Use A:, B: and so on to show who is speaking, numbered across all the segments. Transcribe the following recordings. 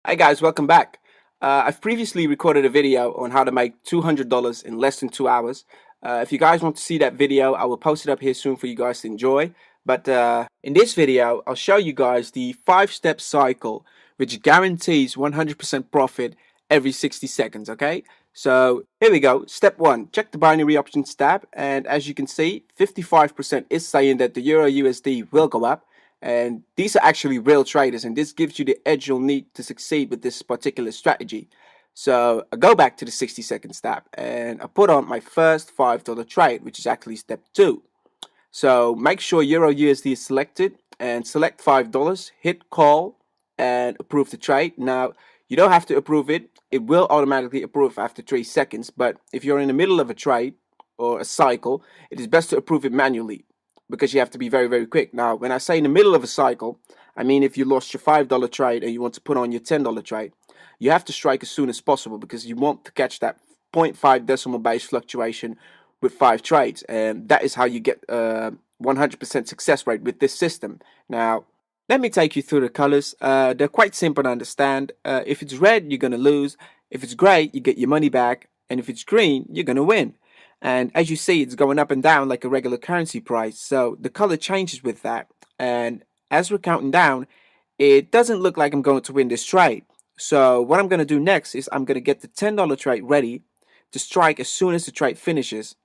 A: Hi guys, welcome back. I've previously recorded a video on how to make $200 in less than 2 hours. If you guys want to see that video, I will post it up here soon for you guys to enjoy. But in this video, I'll show you guys the 5-step cycle which guarantees 100% profit every 60 seconds, okay? So here we go. Step 1, check the binary options tab, and as you can see, 55% is saying that the Euro USD will go up. And these are actually real traders, and this gives you the edge you'll need to succeed with this particular strategy. So I go back to the 60 seconds tab and I put on my first $5 trade, which is actually step 2. So make sure Euro USD is selected and select $5, hit call and approve the trade. Now you don't have to approve it, it will automatically approve after 3 seconds, but if you're in the middle of a trade or a cycle, it is best to approve it manually, because you have to be very, very quick. Now, when I say in the middle of a cycle, I mean if you lost your $5 trade and you want to put on your $10 trade, you have to strike as soon as possible because you want to catch that 0.5 decimal base fluctuation with 5 trades. And that is how you get 100% success rate with this system. Now, let me take you through the colors. They're quite simple to understand. If it's red, you're going to lose. If it's gray, you get your money back. And if it's green, you're going to win. And as you see, it's going up and down like a regular currency price. So the color changes with that. And as we're counting down, it doesn't look like I'm going to win this trade. So what I'm going to do next is I'm going to get the $10 trade ready to strike as soon as the trade finishes.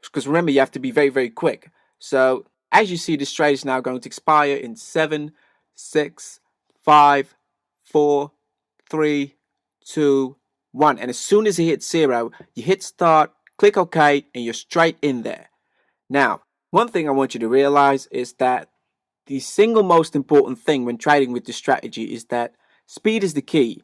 A: Because remember, you have to be very, very quick. So as you see, this trade is now going to expire in 7, 6, 5, 4, 3, 2, 1. And as soon as it hits 0, you hit start, click OK, and you're straight in there. Now, one thing I want you to realize is that the single most important thing when trading with this strategy is that speed is the key.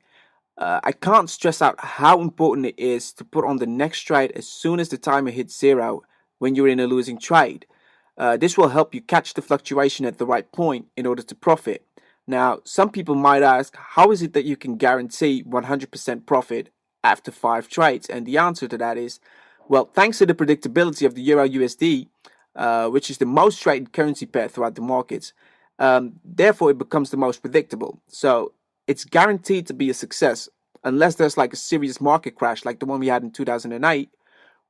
A: I can't stress out how important it is to put on the next trade as soon as the timer hits 0 when you're in a losing trade. This will help you catch the fluctuation at the right point in order to profit. Now, some people might ask, how is it that you can guarantee 100% profit after 5 trades? And the answer to that is, well, thanks to the predictability of the Euro USD, which is the most traded currency pair throughout the markets, therefore it becomes the most predictable. So it's guaranteed to be a success unless there's like a serious market crash like the one we had in 2008,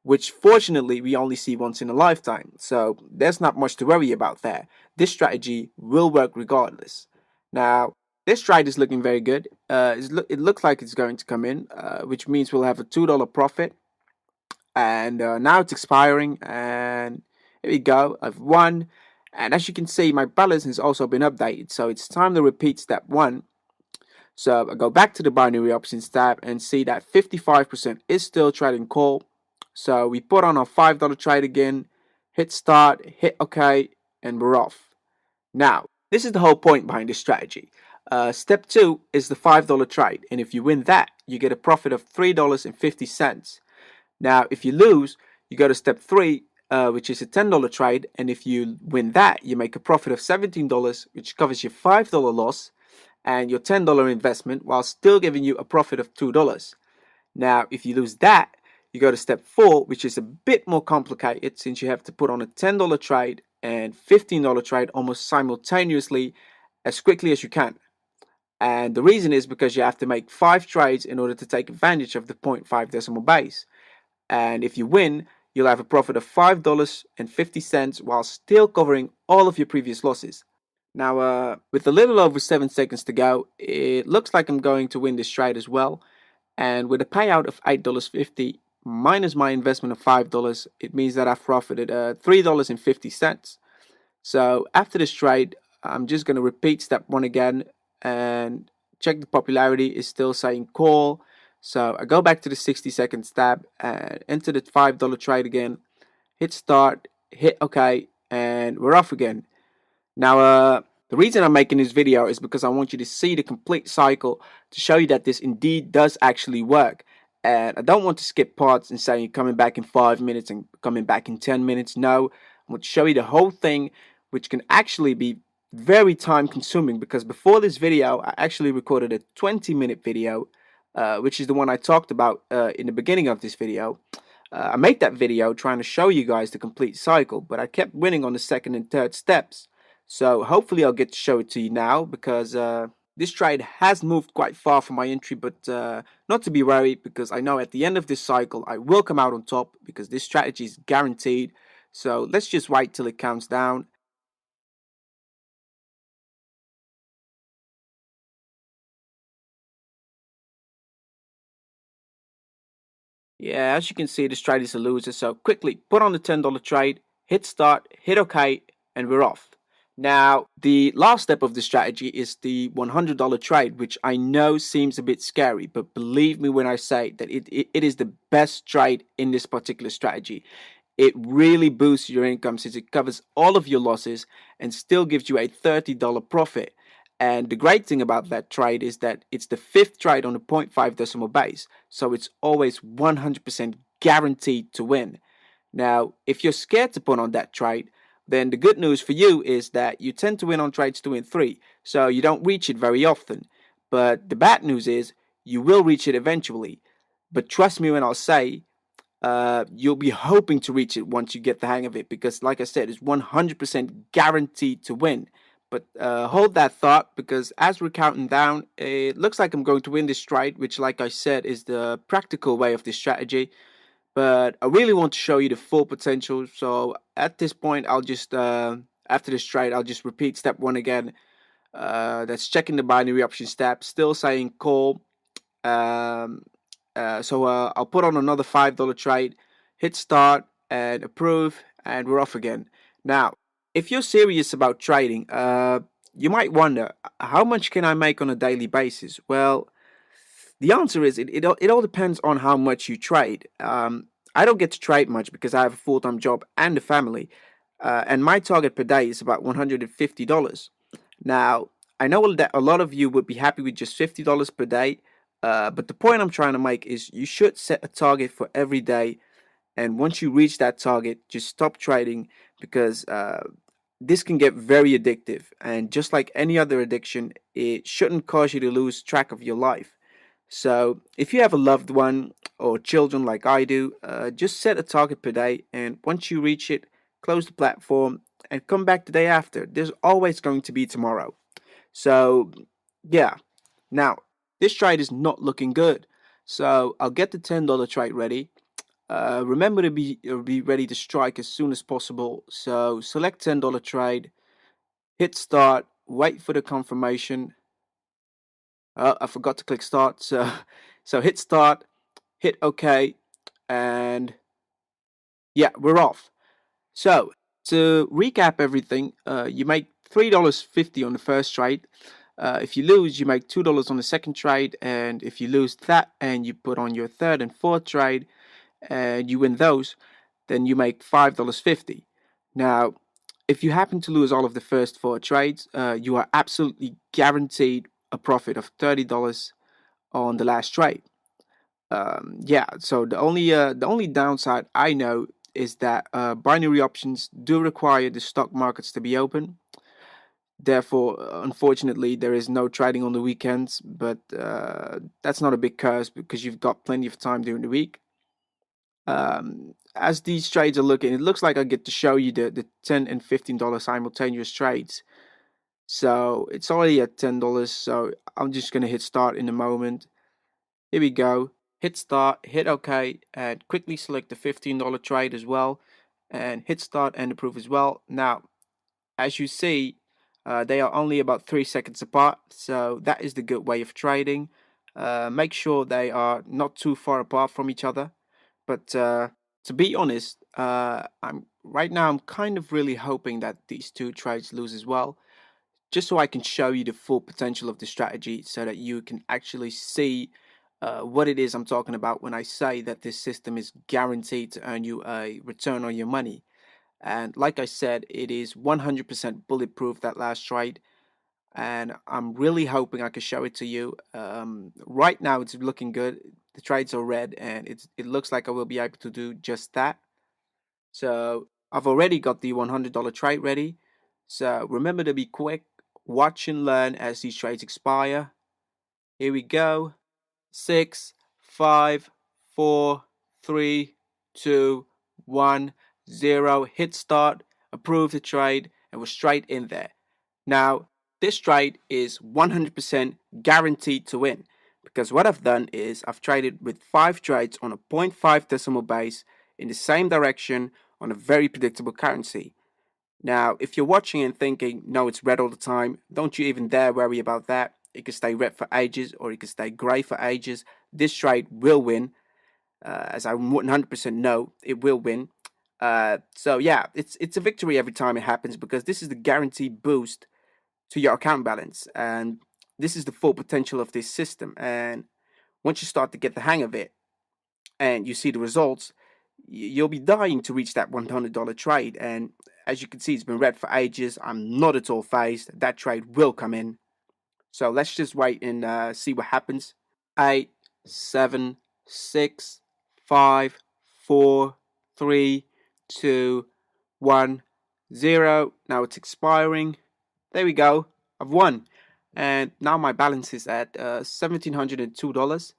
A: which fortunately we only see once in a lifetime. So there's not much to worry about there. This strategy will work regardless. Now, this trade is looking very good. It looks like it's going to come in, which means we'll have a $2 profit. And now it's expiring, and here we go. I've won, and as you can see, my balance has also been updated, so it's time to repeat step 1. So I go back to the binary options tab and see that 55% is still trading call. So we put on our $5 trade again, hit start, hit OK, and we're off. Now, this is the whole point behind this strategy. Step 2 is the $5 trade, and if you win that, you get a profit of $3.50. Now, if you lose, you go to step 3, which is a $10 trade, and if you win that, you make a profit of $17, which covers your $5 loss and your $10 investment while still giving you a profit of $2. Now, if you lose that, you go to step 4, which is a bit more complicated since you have to put on a $10 trade and $15 trade almost simultaneously as quickly as you can. And the reason is because you have to make 5 trades in order to take advantage of the 0.5 decimal base. And if you win, you'll have a profit of $5.50 while still covering all of your previous losses. Now, with a little over 7 seconds to go, it looks like I'm going to win this trade as well. And with a payout of $8.50 minus my investment of $5, it means that I've profited $3.50. So after this trade, I'm just going to repeat step 1 again and check the popularity is still saying call. So I go back to the 60 seconds tab and enter the $5 trade again, hit start, hit OK, and we're off again. Now, the reason I'm making this video is because I want you to see the complete cycle to show you that this indeed does actually work. And I don't want to skip parts and say you're coming back in 5 minutes and coming back in 10 minutes. No, I want to show you the whole thing, which can actually be very time consuming, because before this video, I actually recorded a 20-minute video, which is the one I talked about in the beginning of this video. I made that video trying to show you guys the complete cycle, but I kept winning on the second and third steps. So hopefully I'll get to show it to you now, because This trade has moved quite far from my entry, but not to be worried, because I know at the end of this cycle I will come out on top, because this strategy is guaranteed. So let's just wait till it counts down. Yeah, as you can see, this trade is a loser. So quickly put on the $10 trade, hit start, hit OK, and we're off. Now, the last step of the strategy is the $100 trade, which I know seems a bit scary, but believe me when I say that it is the best trade in this particular strategy. It really boosts your income since it covers all of your losses and still gives you a $30 profit. And the great thing about that trade is that it's the fifth trade on a 0.5 decimal base, so it's always 100% guaranteed to win. Now, if you're scared to put on that trade, then the good news for you is that you tend to win on trades 2 and 3, so you don't reach it very often. But the bad news is you will reach it eventually. But trust me when I'll say you'll be hoping to reach it once you get the hang of it, because like I said, it's 100% guaranteed to win. But hold that thought, because as we're counting down, it looks like I'm going to win this trade, which like I said is the practical way of this strategy. But I really want to show you the full potential, so at this point I'll just after this trade I'll just repeat step 1 again. That's checking the binary option step, still saying call. um, I'll put on another $5 trade, hit start and approve, and we're off again. Now, if you're serious about trading, you might wonder, how much can I make on a daily basis? Well, the answer is it all depends on how much you trade. I don't get to trade much because I have a full-time job and a family, and my target per day is about $150. Now, I know that a lot of you would be happy with just $50 per day, but the point I'm trying to make is you should set a target for every day, and once you reach that target, just stop trading, because this can get very addictive. And just like any other addiction, it shouldn't cause you to lose track of your life. So, if you have a loved one or children like I do, just set a target per day, and once you reach it, close the platform and come back the day after. There's always going to be tomorrow. So, yeah. Now, this trade is not looking good. So, I'll get the $10 trade ready. Remember to be ready to strike as soon as possible. So, select $10 trade, hit start, wait for the confirmation. I forgot to click start. So hit start, hit OK, and yeah, we're off. So to recap everything, you make $3.50 on the first trade. If you lose, you make $2 on the second trade, and if you lose that and you put on your third and fourth trade and you win those, then you make $5.50. Now, if you happen to lose all of the first 4 trades, you are absolutely guaranteed a profit of $30 on the last trade. Yeah, so the only downside I know is that binary options do require the stock markets to be open. Therefore, unfortunately, there is no trading on the weekends, but that's not a big curse because you've got plenty of time during the week. As these trades are looking, it looks like I get to show you the $10 and $15 simultaneous trades. So it's already at $10, so I'm just gonna hit start in a moment. Here we go. Hit start, hit OK, and quickly select the $15 trade as well, and hit start and approve as well. Now, as you see, they are only about 3 seconds apart, so that is the good way of trading. Make sure they are not too far apart from each other. But to be honest, I'm kind of really hoping that these 2 trades lose as well, just so I can show you the full potential of the strategy, so that you can actually see what it is I'm talking about when I say that this system is guaranteed to earn you a return on your money. And like I said, it is 100% bulletproof, that last trade. And I'm really hoping I can show it to you. Right now, it's looking good. The trades are red, and it looks like I will be able to do just that. So I've already got the $100 trade ready. So remember to be quick, watch and learn as these trades expire. Here we go. 6, 5, 4, 3, 2, 1, 0. Hit start, approve the trade, and we're straight in there. Now, this trade is 100% guaranteed to win, because what I've done is I've traded with 5 trades on a zero point 0.5 decimal base in the same direction on a very predictable currency. Now, if you're watching and thinking, no, it's red all the time, don't you even dare worry about that. It can stay red for ages or it can stay grey for ages. This trade will win, as I 100% know it will win. So yeah, it's a victory every time it happens, because this is the guaranteed boost to your account balance, and this is the full potential of this system. And once you start to get the hang of it and you see the results, you'll be dying to reach that $100 trade. And as you can see, it's been red for ages. I'm not at all phased. That trade will come in. So let's just wait and see what happens. 8, 7, 6, 5, 4, 3, 2, 1, 0. Now it's expiring. There we go. I've won. And now my balance is at $1,702.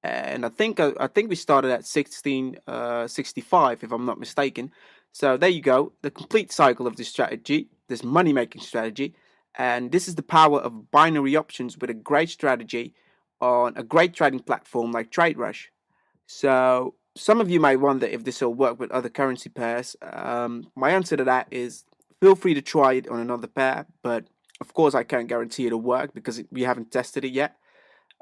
A: And I think we started at 1665, if I'm not mistaken. So there you go, the complete cycle of this strategy, this money making strategy. And this is the power of binary options with a great strategy on a great trading platform like TradeRush. So some of you might wonder if this will work with other currency pairs. My answer to that is feel free to try it on another pair, but of course I can't guarantee it'll work because we haven't tested it yet.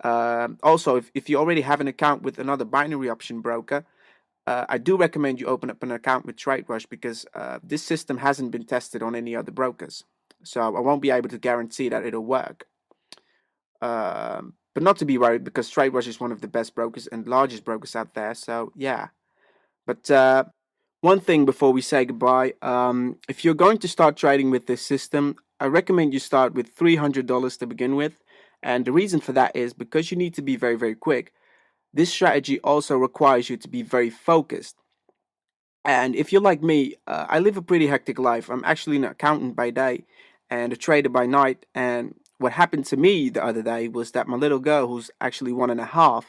A: Also, if you already have an account with another binary option broker, I do recommend you open up an account with TradeRush, because this system hasn't been tested on any other brokers. So I won't be able to guarantee that it'll work. But not to be worried, because TradeRush is one of the best brokers and largest brokers out there. So yeah. But one thing before we say goodbye, if you're going to start trading with this system, I recommend you start with $300 to begin with. And the reason for that is because you need to be very, very quick. This strategy also requires you to be very focused. And if you're like me, I live a pretty hectic life. I'm actually an accountant by day and a trader by night. And what happened to me the other day was that my little girl, who's actually 1.5,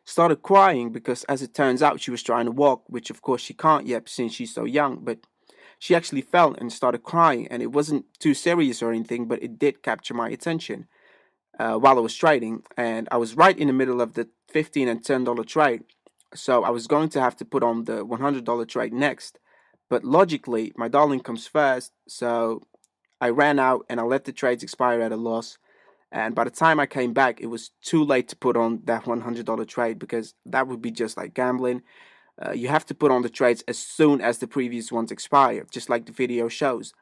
A: started crying because, as it turns out, she was trying to walk, which of course she can't yet since she's so young. But she actually fell and started crying, and it wasn't too serious or anything, but it did capture my attention while I was trading. And I was right in the middle of the $15 and $10 trade. So I was going to have to put on the $100 trade next. But logically, my darling comes first. So I ran out and I let the trades expire at a loss. And by the time I came back, it was too late to put on that $100 trade, because that would be just like gambling. You have to put on the trades as soon as the previous ones expire, just like the video shows.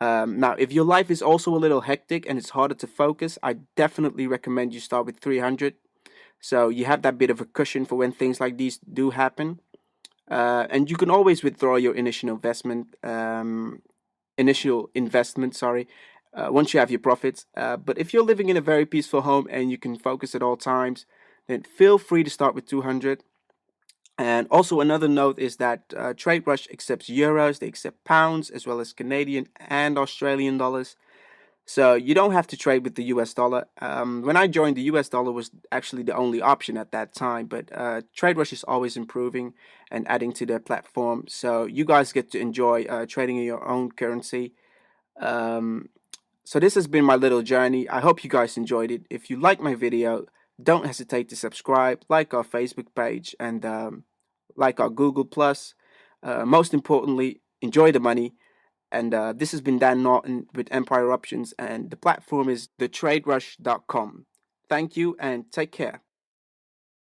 A: Now, if your life is also a little hectic and it's harder to focus, I definitely recommend you start with 300. So you have that bit of a cushion for when things like these do happen. And you can always withdraw your initial investment, once you have your profits. But if you're living in a very peaceful home and you can focus at all times, then feel free to start with 200. And also another note is that TradeRush accepts euros, they accept pounds, as well as Canadian and Australian dollars. So you don't have to trade with the US dollar. When I joined, the US dollar was actually the only option at that time, but TradeRush is always improving and adding to their platform. So you guys get to enjoy trading in your own currency. So this has been my little journey. I hope you guys enjoyed it. If you like my video, don't hesitate to subscribe, like our Facebook page, and like our Google Plus. Most importantly, enjoy the money. And this has been Dan Norton with Empire Options, and the platform is thetraderush.com. Thank you and take care.